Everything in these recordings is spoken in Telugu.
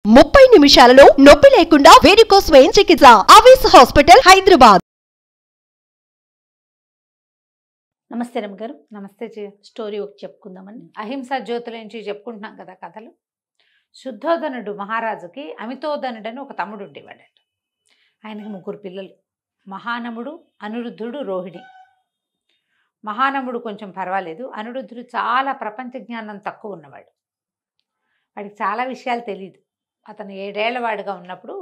30 నిమిషాలలో నొప్పి లేకుండా వేడికోస్ స్వయం చికిత్స ఆవేశ హాస్పిటల్ హైదరాబాద్. నమస్తే రమగారు. నమస్తే. స్టోరీ ఒకటి చెప్పుకుందామని అహింసా జ్యోతుల నుంచి చెప్పుకుంటున్నాం కదా కథలు. శుద్ధోధనుడు మహారాజుకి అమితోధనుడు అని ఒక తమ్ముడు ఉండేవాడట. ఆయనకి 3 పిల్లలు. మహానముడు, అనిరుద్ధుడు, రోహిణి. మహానముడు కొంచెం పర్వాలేదు, అనిరుద్ధుడు చాలా ప్రపంచ జ్ఞానం తక్కువ ఉన్నవాడు. వాడికి చాలా విషయాలు తెలియదు. అతను 7 ఏళ్ల వాడుగా ఉన్నప్పుడు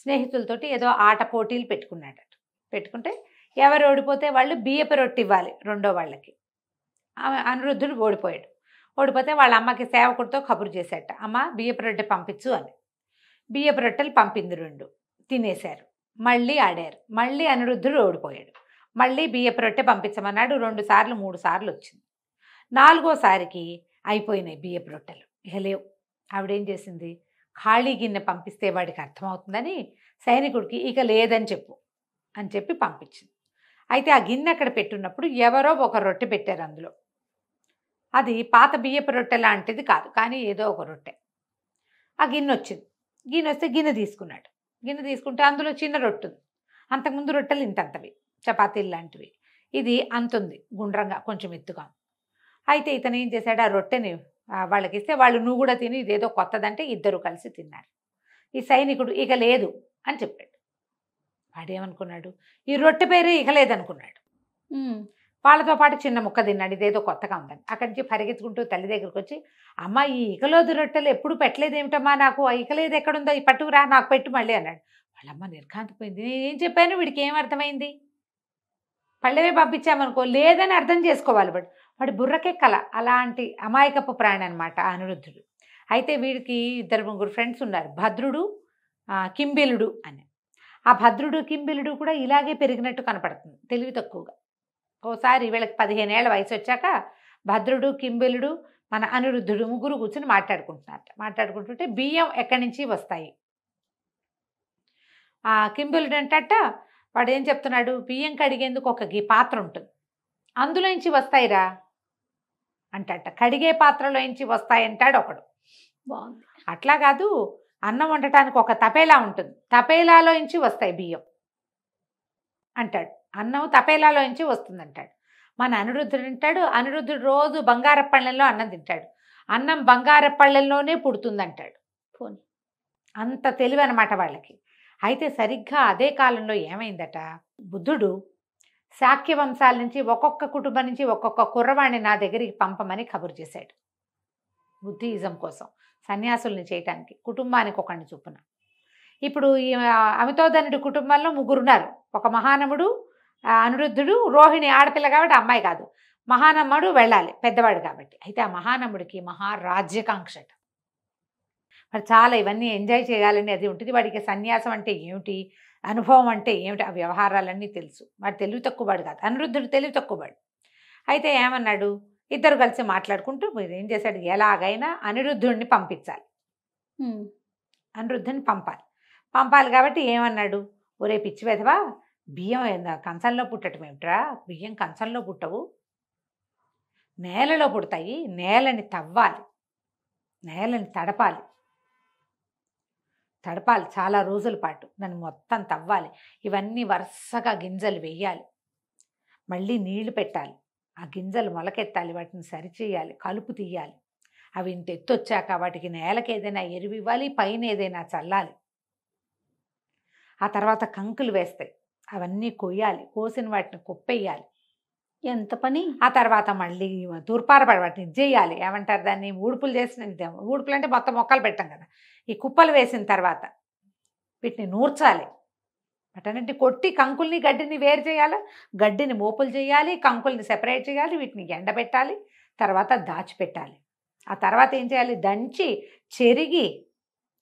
స్నేహితులతోటి ఏదో ఆట పోటీలు పెట్టుకున్నాడట. పెట్టుకుంటే ఎవరు ఓడిపోతే వాళ్ళు బియ్యపు రొట్టె ఇవ్వాలి రెండో వాళ్ళకి. అనిరుద్ధుడు ఓడిపోయాడు. ఓడిపోతే వాళ్ళ అమ్మకి సేవకుడితో కబురు చేశాట, అమ్మ బియ్యపు రొట్టె పంపించు అని. బియ్యపు రొట్టెలు పంపింది 2. తినేశారు. మళ్ళీ ఆడారు. మళ్ళీ అనిరుద్ధుడు ఓడిపోయాడు. మళ్ళీ బియ్యపు రొట్టె పంపించమన్నాడు. 2 సార్లు 3 సార్లు వచ్చింది. 4వసారికి అయిపోయినాయి బియ్యపు రొట్టెలు, ఇక లేవు. ఆవిడేం చేసింది, ఖాళీ గిన్నె పంపిస్తే వాడికి అర్థమవుతుందని సైనికుడికి ఇక లేదని చెప్పు అని చెప్పి పంపించింది. అయితే ఆ గిన్నె అక్కడ పెట్టున్నప్పుడు ఎవరో ఒక రొట్టె పెట్టారు అందులో. అది పాత బియ్యపు రొట్టె లాంటిది కాదు, కానీ ఏదో ఒక రొట్టె. ఆ గిన్నె వచ్చింది. గిన్నె వస్తే గిన్నె తీసుకున్నాడు. గిన్నె తీసుకుంటే అందులో చిన్న రొట్టె ఉంది. అంతకుముందు రొట్టెలు ఇంతంతవి, చపాతీలు లాంటివి. ఇది అంతుంది, గుండ్రంగా కొంచెం ఎత్తుగా. అయితే ఇతను ఏం చేశాడు, ఆ రొట్టెని వాళ్ళకి ఇస్తే వాళ్ళు నువ్వు కూడా తిని, ఇదేదో కొత్తదంటే ఇద్దరు కలిసి తిన్నారు. ఈ సైనికుడు ఇక లేదు అని చెప్పాడు. వాడేమనుకున్నాడు, ఈ రొట్టె పేరే ఇక లేదనుకున్నాడు. వాళ్ళతో పాటు చిన్న ముక్క తిన్నాడు, ఇదేదో కొత్తగా ఉందని. అక్కడి నుంచి పరిగెత్తుకుంటూ తల్లి దగ్గరికి వచ్చి, అమ్మ ఈ ఇకలోదు రొట్టెలు ఎప్పుడు పెట్టలేదేమిటమ్మా, నాకు ఆ ఇకలేదు ఎక్కడుందో ఈ పట్టుకురా, నాకు పెట్టు మళ్ళీ అన్నాడు. వాళ్ళమ్మ నిర్ఘాంతపోయింది. నేనేం చెప్పాను, వీడికి ఏం అర్థమైంది? పళ్ళవే పంపించామనుకో, లేదని అర్థం చేసుకోవాలి. వాడి బుర్రకెక్కల. అలాంటి అమాయకపు ప్రాణి అనమాట అనిరుద్ధుడు. అయితే వీడికి 2-3 ఫ్రెండ్స్ ఉన్నారు, భద్రుడు, కింబిలుడు అని. ఆ భద్రుడు కింబిలుడు కూడా ఇలాగే పెరిగినట్టు కనపడుతుంది, తెలివి తక్కువగా. ఓసారి వీళ్ళకి 15 ఏళ్ల వయసు వచ్చాక భద్రుడు, కింబిలుడు, మన అనిరుద్ధుడు 3 కూర్చొని మాట్లాడుకుంటున్నారట. మాట్లాడుకుంటుంటే బియ్యం ఎక్కడి నుంచి వస్తాయి. ఆ కింబిలుడు అంటట, వాడు ఏం చెప్తున్నాడు, బియ్యం కడిగేందుకు ఒక పాత్ర ఉంటుంది, అందులోంచి వస్తాయిరా అంటట. కడిగే పాత్రలోంచి వస్తాయంటాడు ఒకడు. బాగుంది. అట్లా కాదు, అన్నం వండటానికి ఒక తపేలా ఉంటుంది, తపేలాలోంచి వస్తాయి బియ్యం అంటాడు. అన్నం తపేలాలోంచి వస్తుంది అంటాడు. మన అనిరుద్ధుడు అంటాడు, అనిరుద్ధుడు రోజు బంగారపు పళ్ళెంలో అన్నం తింటాడు, అన్నం బంగారపు పళ్ళెంలోనే పుడుతుందంటాడు. పోనీ అంత తెలివి అనమాట వాళ్ళకి. అయితే సరిగ్గా అదే కాలంలో ఏమైందట, బుద్ధుడు శాక్య వంశాల నుంచి ఒక్కొక్క కుటుంబం నుంచి ఒక్కొక్క కుర్రవాణ్ణి నా దగ్గరికి పంపమని కబురు చేశాడు. బుద్ధిజం కోసం సన్యాసుల్ని చేయటానికి కుటుంబానికి ఒకడిని చొప్పున. ఇప్పుడు ఈ అమితోధనుడి కుటుంబంలో 3 ఉన్నారు. ఒక మహానముడు, అనిరుద్ధుడు, రోహిణి ఆడపిల్ల కాబట్టి అమ్మాయి కాదు. మహానమ్ముడు వెళ్ళాలి, పెద్దవాడు కాబట్టి. అయితే ఆ మహానముడికి మహారాజ్యకాంక్షట. వాడు చాలా ఇవన్నీ ఎంజాయ్ చేయాలని అది ఉంటుంది. వాడికి సన్యాసం అంటే ఏమిటి, అనుభవం అంటే ఏమిటి, ఆ వ్యవహారాలన్నీ తెలుసు. వాడు తెలివి తక్కువవాడు కాదు, అనిరుద్ధుడు తెలివి తక్కువవాడు. అయితే ఏమన్నాడు, ఇద్దరు కలిసి మాట్లాడుకుంటూ ఏం చేశాడు, ఎలాగైనా అనిరుద్ధుడిని పంపించాలి, అనిరుద్ధుని పంపాలి కాబట్టి ఏమన్నాడు, ఒరే పిచ్చి వెధవా, బియ్యం కంచంలో పుట్టడం ఏమిట్రా, బియ్యం కంచంలో పుట్టవు, నేలలో పుడతాయి, నేలని తవ్వాలి, నేలని తడపాలి చాలా రోజుల పాటు, దాన్ని మొత్తం తవ్వాలి, ఇవన్నీ వరుసగా గింజలు వేయాలి, మళ్ళీ నీళ్లు పెట్టాలి, ఆ గింజలు మొలకెత్తాలి, వాటిని సరిచేయాలి, కలుపు తీయాలి, అవి ఇంత ఎత్తొచ్చాక వాటికి నేలకి ఏదైనా ఎరువు ఇవ్వాలి, పైన ఏదైనా చల్లాలి, ఆ తర్వాత కంకులు వేస్తాయి, అవన్నీ కొయ్యాలి, కోసిన వాటిని కుప్పేయాలి, ఎంత పని. ఆ తర్వాత మళ్ళీ తూర్పారపడి వాటిని ఇచ్చేయాలి, ఏమంటారు దాన్ని, ఊడుపులు చేసిన, ఊడుపులు అంటే మొత్తం మొక్కలు పెట్టాం కదా, ఈ కుప్పలు వేసిన తర్వాత వీటిని నూర్చాలి, వాటన్నింటిని కొట్టి కంకుల్ని గడ్డిని వేరు చేయాలి, గడ్డిని మోపులు చేయాలి, కంకుల్ని సెపరేట్ చేయాలి, వీటిని ఎండబెట్టాలి, తర్వాత దాచిపెట్టాలి. ఆ తర్వాత ఏం చేయాలి, దంచి చెరిగి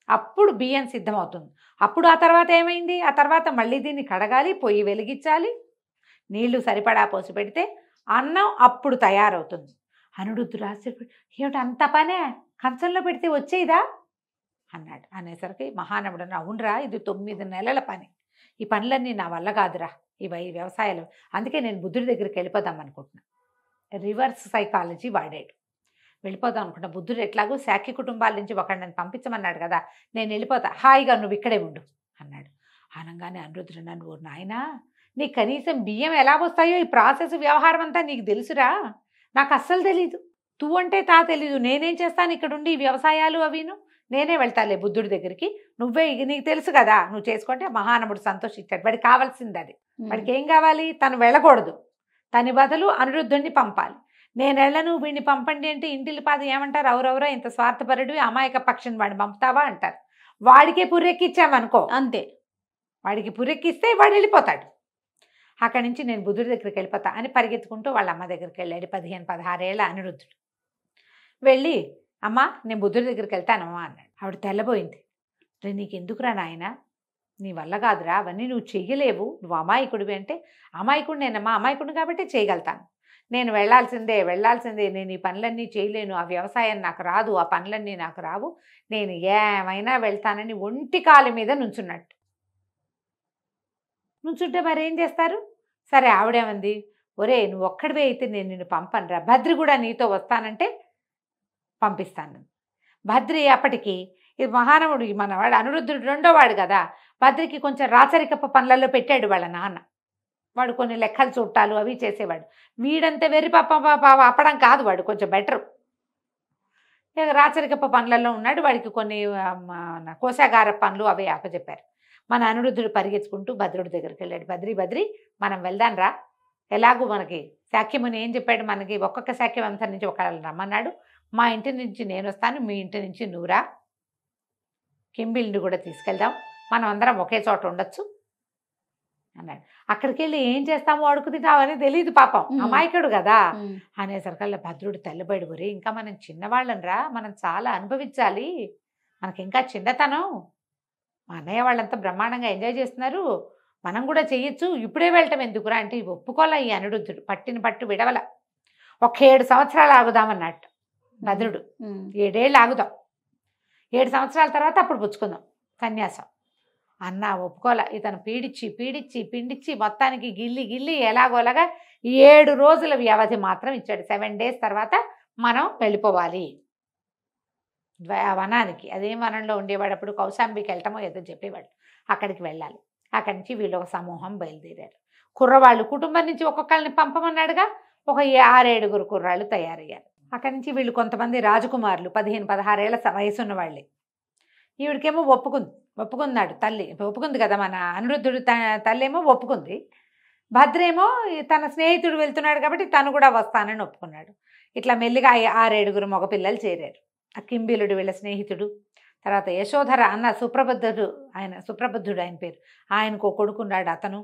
అప్పుడు బియ్యం సిద్ధమవుతుంది. అప్పుడు ఆ తర్వాత ఏమైంది, ఆ తర్వాత మళ్ళీ దీన్ని కడగాలి, పొయ్యి వెలిగించాలి, నీళ్లు సరిపడా పోసి పెడితే అన్నం అప్పుడు తయారవుతుంది. అనిరుద్ధుడు ఆశ్చర్యపడి, ఏమిటి అంత పనే, కంచంలో పెడితే వచ్చేదా అన్నాడు. అనేసరికి మహానవుడు, అవునరా, ఇది 9 నెలల పని, ఈ పనులన్నీ నా వల్ల కాదురా, ఇవి వ్యవసాయాలు, అందుకే నేను బుద్ధుడి దగ్గరికి వెళ్ళిపోదాం అనుకుంటున్నా. రివర్స్ సైకాలజీ వాడాడు. వెళ్ళిపోదాం అనుకుంటా. బుద్ధుడు ఎట్లాగో శాక్య కుటుంబాల నుంచి ఒకడిని పంపించమన్నాడు కదా, నేను వెళ్ళిపోతా, హాయిగా నువ్వు ఇక్కడే ఉండు అన్నాడు. అనగానే అనిరుద్ధుడు అన్నాడు, ఓ నాయనా, నీకు కనీసం బియ్యం ఎలా వస్తాయో ఈ ప్రాసెస్ వ్యవహారం అంతా నీకు తెలుసురా, నాకు అస్సలు తెలీదు. తూ అంటే తా తెలీదు, నేనేం చేస్తాను ఇక్కడుండి ఈ వ్యవసాయాలు అవిను, నేనే వెళ్తాలే బుద్ధుడి దగ్గరికి, నువ్వే నీకు తెలుసు కదా, నువ్వు చేసుకుంటే మహానవుడు సంతోషించాడు. వాడికి కావాల్సింది అది. వాడికి ఏం కావాలి, తను వెళ్ళకూడదు, తని బదులు అనిరుద్ధుడిని పంపాలి. నేను వెళ్ళను, వీడిని పంపండి అంటే ఇంటిల్లి పాద ఏమంటారు, ఎవరెవరో ఇంత స్వార్థపరుడివి, అమాయక పక్షిని వాడిని పంపుతావా అంటారు. వాడికే పుర్రెక్కిచ్చామనుకో అంతే, వాడికి పుర్రెక్కిస్తే వాడు వెళ్ళిపోతాడు. అక్కడి నుంచి నేను బుద్ధుడి దగ్గరికి వెళ్ళిపోతా అని పరిగెత్తుకుంటూ వాళ్ళ అమ్మ దగ్గరికి వెళ్ళాడు 15-16 ఏళ్ళ అనిరుద్ధుడు. వెళ్ళి, అమ్మ నేను బుద్ధుడి దగ్గరికి వెళ్తానమ్మా అన్నాడు. ఆవిడ తెల్లబోయింది. రే నీకు ఎందుకురా నాయన, నీ వల్ల కాదురా, అవన్నీ నువ్వు చెయ్యలేవు, నువ్వు అమాయకుడివి అంటే, అమాయకుడు నేనమ్మా, అమాయకుడు కాబట్టి చేయగలుగుతాను, నేను వెళ్ళాల్సిందే, నేను ఈ పనులన్నీ చేయలేను, ఆ వ్యవసాయం నాకు రాదు, ఆ పనులన్నీ నాకు రావు, నేను ఏమైనా వెళ్తానని ఒంటి కాలు మీద నుంచున్నట్టు. నుంచుంటే మరి ఏం చేస్తారు? సరే ఆవిడేమంది, ఒరే నువ్వు ఒక్కడివే అయితే నేను నిన్ను పంపనురా, భద్రి కూడా నీతో వస్తానంటే పంపిస్తాను. భద్రి అప్పటికి ఇది మహానవుడు, మనవాడు అనిరుద్ధుడు రెండోవాడు కదా, భద్రికి కొంచెం రాచరికపు పనులలో పెట్టాడు వాళ్ళ నాన్న. వాడు కొన్ని లెక్కలు చుట్టాలు అవి చేసేవాడు. వీడంతే వెర్రి అప్పడం కాదు, వాడు కొంచెం బెటరు, రాచరికపు పనులలో ఉన్నాడు. వాడికి కొన్ని కోశాగార పనులు అవి అప్పచెప్పారు. మన అనిరుద్ధుడు పరిగెత్తుకుంటూ భద్రుడి దగ్గరికి వెళ్ళాడు. భద్రి మనం వెళ్దాం రా, ఎలాగూ మనకి శాక్యముని ఏం చెప్పాడు, మనకి ఒక్కొక్క శాక్యం అంతా నుంచి ఒకళ్ళు రమ్మన్నాడు, మా ఇంటి నుంచి నేను వస్తాను, మీ ఇంటి నుంచి నువ్వురా, కింబిల్ని కూడా తీసుకెళ్దాం, మనం అందరం ఒకే చోట ఉండొచ్చు అన్నాడు. అక్కడికి వెళ్ళి ఏం చేస్తామో అడుగు తింటామని తెలియదు పాపం, అమాయకుడు కదా అనేసరికల్లా భద్రుడు తెల్లబడి, ఒరే ఇంకా మనం చిన్నవాళ్ళం రా, మనం చాలా అనుభవించాలి, మనకి ఇంకా చిన్నతనం, మా అన్నయ్య వాళ్ళంతా బ్రహ్మాండంగా ఎంజాయ్ చేస్తున్నారు, మనం కూడా చెయ్యొచ్చు, ఇప్పుడే వెళ్ళటం ఎందుకురా అంటే ఒప్పుకోలే ఈ అనిరుద్ధుడు. పట్టిన పట్టు విడవల. ఒక 7 సంవత్సరాలు ఆగుదామన్నట్టు భద్రుడు. 7 ఏళ్ళు ఆగుదాం, 7 సంవత్సరాల తర్వాత అప్పుడు పుచ్చుకుందాం సన్యాసం అన్న ఒప్పుకోలే. ఇతను పిండిచ్చి మొత్తానికి గిల్లి ఎలాగోలాగా 7 రోజుల వ్యవధి మాత్రం ఇచ్చాడు. 7 డేస్ తర్వాత మనం వెళ్ళిపోవాలి వనానికి. అదేం వనంలో ఉండేవాడు అప్పుడు, కౌశాంబికి వెళ్ళటమో ఏదో చెప్పేవాడు, అక్కడికి వెళ్ళాలి. అక్కడి నుంచి వీళ్ళు ఒక సమూహం బయలుదేరారు. కుర్రవాళ్ళు కుటుంబం నుంచి ఒక్కొక్కరిని పంపమన్నాడుగా, ఒక 6-7 కుర్రాళ్ళు తయారయ్యారు. అక్కడి నుంచి వీళ్ళు కొంతమంది రాజకుమారులు 15-16 ఏళ్ళ వయసు ఉన్న వాళ్ళే. ఈవిడికేమో ఒప్పుకున్నాడు తల్లి, ఒప్పుకుంది కదా, మన అనిరుద్ధుడు తల్లేమో ఒప్పుకుంది. భద్రేమో తన స్నేహితుడు వెళ్తున్నాడు కాబట్టి తను కూడా వస్తానని ఒప్పుకున్నాడు. ఇట్లా మెల్లిగా 6-7 మగపిల్లలు చేరారు. ఆ కింబిలుడు వీళ్ళ స్నేహితుడు, తర్వాత యశోధర అన్న సుప్రబుద్ధుడు ఆయన పేరు, ఆయనకు కొడుకున్నాడు అతను.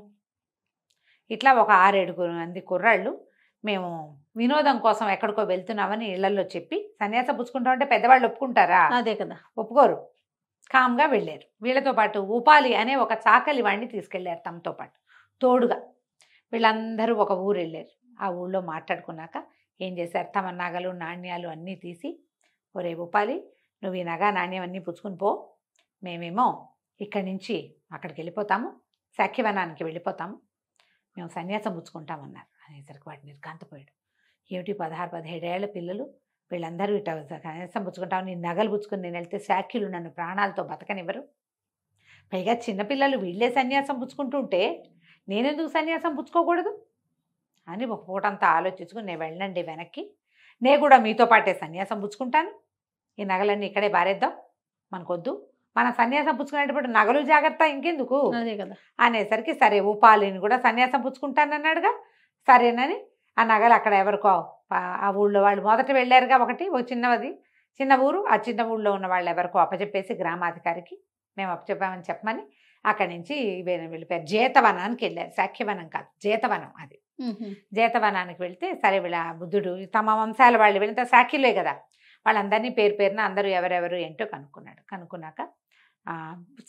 ఇట్లా ఒక 6-7 మంది కుర్రాళ్ళు మేము వినోదం కోసం ఎక్కడికో వెళ్తున్నామని ఇళ్లలో చెప్పి, సన్యాసం పుచ్చుకుంటామంటే పెద్దవాళ్ళు ఒప్పుకుంటారా? అదే కదా, ఒప్పుకోరు. కామ్గా వెళ్ళారు. వీళ్ళతో పాటు ఉపాలి అనే ఒక చాకలి వాడిని తీసుకెళ్లారు తమతో పాటు తోడుగా. వీళ్ళందరూ ఒక ఊరు వెళ్ళారు. ఆ ఊళ్ళో మాట్లాడుకున్నాక ఏం చేశారు, తమ నగలు నాణ్యాలు అన్నీ తీసి, ఒరే ఉపాలి నువ్వు ఈ నగ నాణ్యం అన్నీ పుచ్చుకుని పో, మేమేమో ఇక్కడి నుంచి అక్కడికి వెళ్ళిపోతాము, శాక్యవనానికి వెళ్ళిపోతాము, మేము సన్యాసం పుచ్చుకుంటామన్నారు. అనేసరికి వాడిని నిర్ఘాంతపోయాడు. ఏమిటి 16-17 ఏళ్ల పిల్లలు వీళ్ళందరూ ఇట సన్యాసం పుచ్చుకుంటాము, నీ నగలు పుచ్చుకుని నేను వెళ్తే శాక్యులు నన్ను ప్రాణాలతో బతకనివ్వరు, పైగా చిన్నపిల్లలు వీళ్ళే సన్యాసం పుచ్చుకుంటుంటే నేనెందుకు సన్యాసం పుచ్చుకోకూడదు అని ఒక పూటంతా ఆలోచించుకుని, నేను వెళ్ళండి వెనక్కి, నేను కూడా మీతో పాటే సన్యాసం పుచ్చుకుంటాను, ఈ నగలన్నీ ఇక్కడే బారేద్దాం, మనకొద్దు, మన సన్యాసం పుచ్చుకునేటప్పుడు నగలు జాగ్రత్త ఇంకెందుకు అదే కదా అనేసరికి, సరే ఉపాలిని కూడా సన్యాసం పుచ్చుకుంటానన్నాడుగా, సరేనని ఆ నగలు అక్కడ ఎవరికో ఆ ఊళ్ళో వాళ్ళు మొదట వెళ్ళారుగా, ఒక చిన్న ఊరు, ఆ చిన్న ఊళ్ళో ఉన్న వాళ్ళు ఎవరికో అప్పచెప్పేసి గ్రామాధికారికి మేము అప్పచెప్పామని చెప్పమని అక్కడి నుంచి వెళ్ళిపోయారు. జేతవనానికి వెళ్ళారు, శాక్యవనం కాదు జేతవనం. అది జేతవనానికి వెళ్తే సరే వీళ్ళ బుద్ధుడు తమ వంశాల వాళ్ళు వీళ్ళంతా శాక్యులే కదా, వాళ్ళందరినీ పేరున అందరూ ఎవరెవరు ఏంటో కనుక్కున్నాక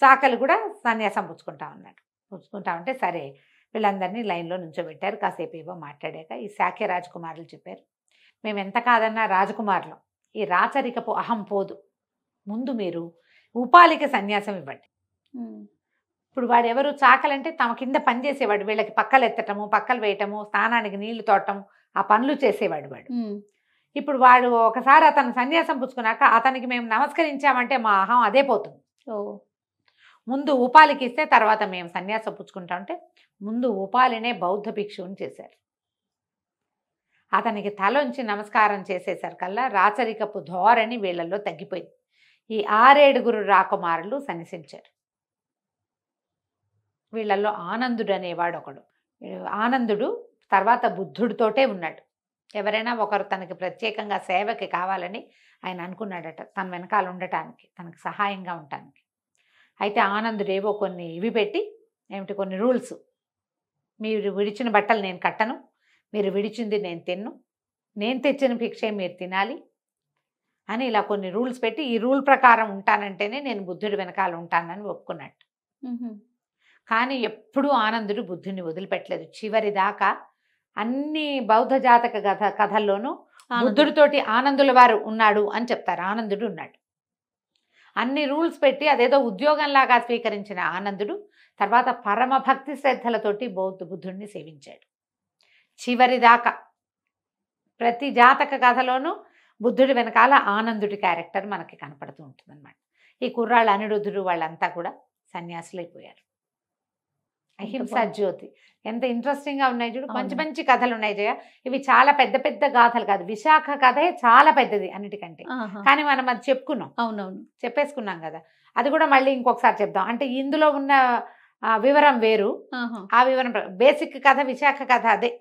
చాకలు కూడా సన్యాసం పుచ్చుకుంటా ఉంటే సరే వీళ్ళందరినీ లైన్లో నుంచోబెట్టారు. కాసేపు ఏవో మాట్లాడాక ఈ శాక్య రాజకుమారులు చెప్పారు, మేము ఎంత కాదన్నా రాజకుమారులం, ఈ రాచరికపు అహం పోదు, ముందు మీరు ఉపాలికి సన్యాసం ఇవ్వండి. ఇప్పుడు వాడు ఎవరు, చాకలంటే తమ కింద పని చేసేవాడు, వీళ్ళకి పక్కలు ఎత్తటము పక్కలు వేయటము స్నానానికి నీళ్లు తోటము ఆ పనులు చేసేవాడు వాడు. ఇప్పుడు వాడు ఒకసారి అతను సన్యాసం పుచ్చుకున్నాక అతనికి మేము నమస్కరించామంటే మా అహం అదే పోతుంది. ముందు ఉపాలికి ఇస్తే తర్వాత మేము సన్యాసం పుచ్చుకుంటామంటే ముందు ఉపాలినే బౌద్ధ భిక్షువుని చేశారు. అతనికి తలొంచి నమస్కారం చేసేసరికల్లా రాచరికపు ధోరణి వీళ్ళల్లో తగ్గిపోయింది. ఈ 6-7 రాకుమారులు సన్యసించారు. వీళ్ళల్లో ఆనందుడు అనేవాడు ఒకడు. ఆనందుడు తర్వాత బుద్ధుడితోటే ఉన్నాడు. ఎవరైనా ఒకరు తనకి ప్రత్యేకంగా సేవకి కావాలని ఆయన అనుకున్నాడట, తన వెనకాల ఉండటానికి, తనకు సహాయంగా ఉండటానికి. అయితే ఆనందుడేవో కొన్ని ఇవి పెట్టి, ఏమిటి, కొన్ని రూల్స్. మీరు విడిచిన బట్టలు నేను కట్టను, మీరు విడిచింది నేను తిన్ను, నేను తెచ్చిన భిక్షే మీరు తినాలి అని ఇలా కొన్ని రూల్స్ పెట్టి, ఈ రూల్ ప్రకారం ఉంటానంటేనే నేను బుద్ధుడి వెనకాల ఉంటానని ఒప్పుకున్నట్టు. కానీ ఎప్పుడూ ఆనందుడు బుద్ధుడిని వదిలిపెట్టలేదు. చివరి దాకా అన్ని బౌద్ధ జాతక కథల్లోనూ బుద్ధుడితోటి ఆనందుల వారు ఉన్నాడు అని చెప్తారు. ఆనందుడు ఉన్నాడు. అన్ని రూల్స్ పెట్టి అదేదో ఉద్యోగంలాగా స్వీకరించిన ఆనందుడు తర్వాత పరమ భక్తి శ్రద్ధలతోటి బుద్ధుడిని సేవించాడు. చివరి దాకా ప్రతి జాతక కథలోనూ బుద్ధుడి వెనకాల ఆనందుడి క్యారెక్టర్ మనకి కనపడుతూ ఉంటుంది అన్నమాట. ఈ కుర్రాళ్ళు అనిరుద్ధుడు వాళ్ళంతా కూడా సన్యాసులైపోయారు. అహింసా జ్యోతి ఎంత ఇంట్రెస్టింగ్గా ఉన్నాయి చూడు. మంచి మంచి కథలు ఉన్నాయి జయ. ఇవి చాలా పెద్ద పెద్ద గాథలు కాదు. విశాఖ కథే చాలా పెద్దది అన్నిటికంటే. కానీ మనం అది చెప్పుకున్నాం. అవునవును, చెప్పేసుకున్నాం కదా. అది కూడా మళ్ళీ ఇంకొకసారి చెప్దాం. అంటే ఇందులో ఉన్న వివరం వేరు. ఆ వివరం బేసిక్ కథ విశాఖ కథ అదే.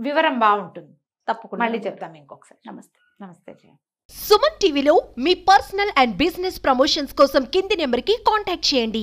వివరం బాగుంటుంది. తప్పకుండా మళ్ళీ చెప్తాం ఇంకొకసారి. నమస్తే. నమస్తే జయ. సుమన్ టీవీలో మీ పర్సనల్ అండ్ బిజినెస్ ప్రమోషన్స్ కోసం కింది నెంబర్కి కాంటాక్ట్ చేయండి.